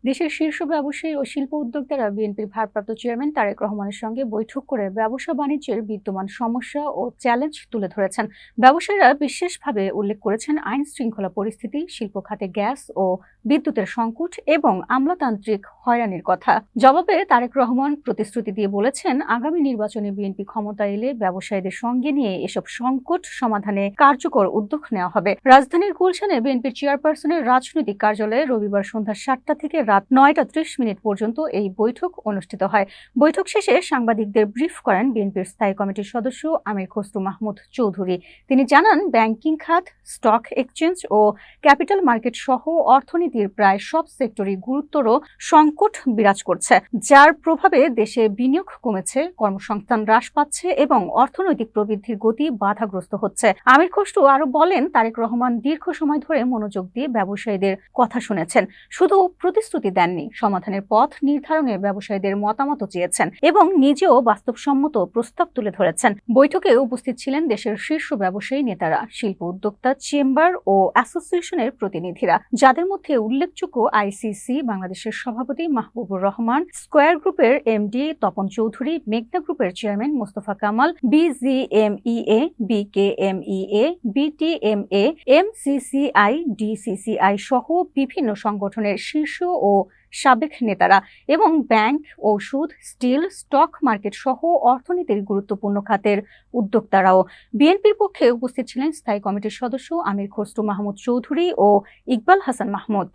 দেশের শীর্ষ ব্যবসায়ী ও শিল্প উদ্যোক্তারা বিএনপির ভারপ্রাপ্ত চেয়ারম্যান তারেক রহমানের সঙ্গে বৈঠক করে ব্যবসা বাণিজ্যের বিদ্যমান সমস্যা ও চ্যালেঞ্জ তুলে ধরেছেন। ব্যবসায়ীরা বিশেষভাবে উল্লেখ করেছেন আইন শৃঙ্খলা পরিস্থিতি, শিল্প খাতে গ্যাস ও বিদ্যুতের সংকট এবং আমলাতান্ত্রিক হয়রানির কথা। জবাবে তারেক রহমান প্রতিশ্রুতি দিয়ে বলেছেন, আগামী নির্বাচনে বিএনপি ক্ষমতা এলে ব্যবসায়ীদের সঙ্গে নিয়ে এসব সংকট সমাধানে কার্যকর উদ্যোগ নেওয়া হবে। রাজধানীর গুলশানে বিএনপির চেয়ারপারসনের রাজনৈতিক কার্যালয়ে রবিবার সন্ধ্যা ৭টা থেকে রাত ৯টা ৩০ পর্যন্ত এই বৈঠক অনুষ্ঠিত হয়। বৈঠক শেষে সাংবাদিকদের ব্রিফ করেন বিএনপির স্থায়ী কমিটির সদস্য আমির খসরু মাহমুদ চৌধুরী। তিনি জানান, ব্যাংকিং খাত, স্টক এক্সচেঞ্জ ও ক্যাপিটাল মার্কেট সহ অর্থনীতির প্রায় সব সেক্টরে গুরুতর সংকট বিরাজ করছে, যার প্রভাবে দেশে বিনিয়োগ কমেছে, কর্মসংস্থান হ্রাস পাচ্ছে এবং অর্থনৈতিক প্রবৃদ্ধির গতি বাধাগ্রস্ত হচ্ছে। আমির খসরু আরো বলেন, তারেক রহমান দীর্ঘ সময় ধরে মনোযোগ দিয়ে ব্যবসায়ীদের কথা শুনেছেন, শুধু প্রতিশ্রুতি দেননি, সমাধানের পথ নির্ধারণে ব্যবসায়ীদের মতামত চেয়েছেন এবং নিজেও বাস্তবসম্মত প্রস্তাব তুলে ধরেছেন। বৈঠকে উপস্থিত ছিলেন দেশের শীর্ষ ব্যবসায়ী নেতারা, শিল্প উদ্যোক্তা, চেম্বার ও অ্যাসোসিয়েশনের প্রতিনিধিরা, যাদের মধ্যে উল্লেখযোগ্য আইসিসি বাংলাদেশের সভাপতি মাহবুবুর রহমান, স্কয়ার গ্রুপের এমডি তপন চৌধুরী, মেঘনা গ্রুপের chairman Mostafa Kamal, BGMEA, BKMEA, BTMA, MCCI, DCCI সহ বিভিন্ন সংগঠনের শীর্ষ ও সাবেক নেতারা এবং ব্যাংক, ঔষধ, স্টিল, স্টক মার্কেট সহ অর্থনীতির গুরুত্বপূর্ণ খাতের উদ্যোক্তারাও। বিএনপির পক্ষে উপস্থিত ছিলেন স্থায়ী কমিটির সদস্য আমির খসরু মাহমুদ চৌধুরী ও ইকবাল হাসান মাহমুদ।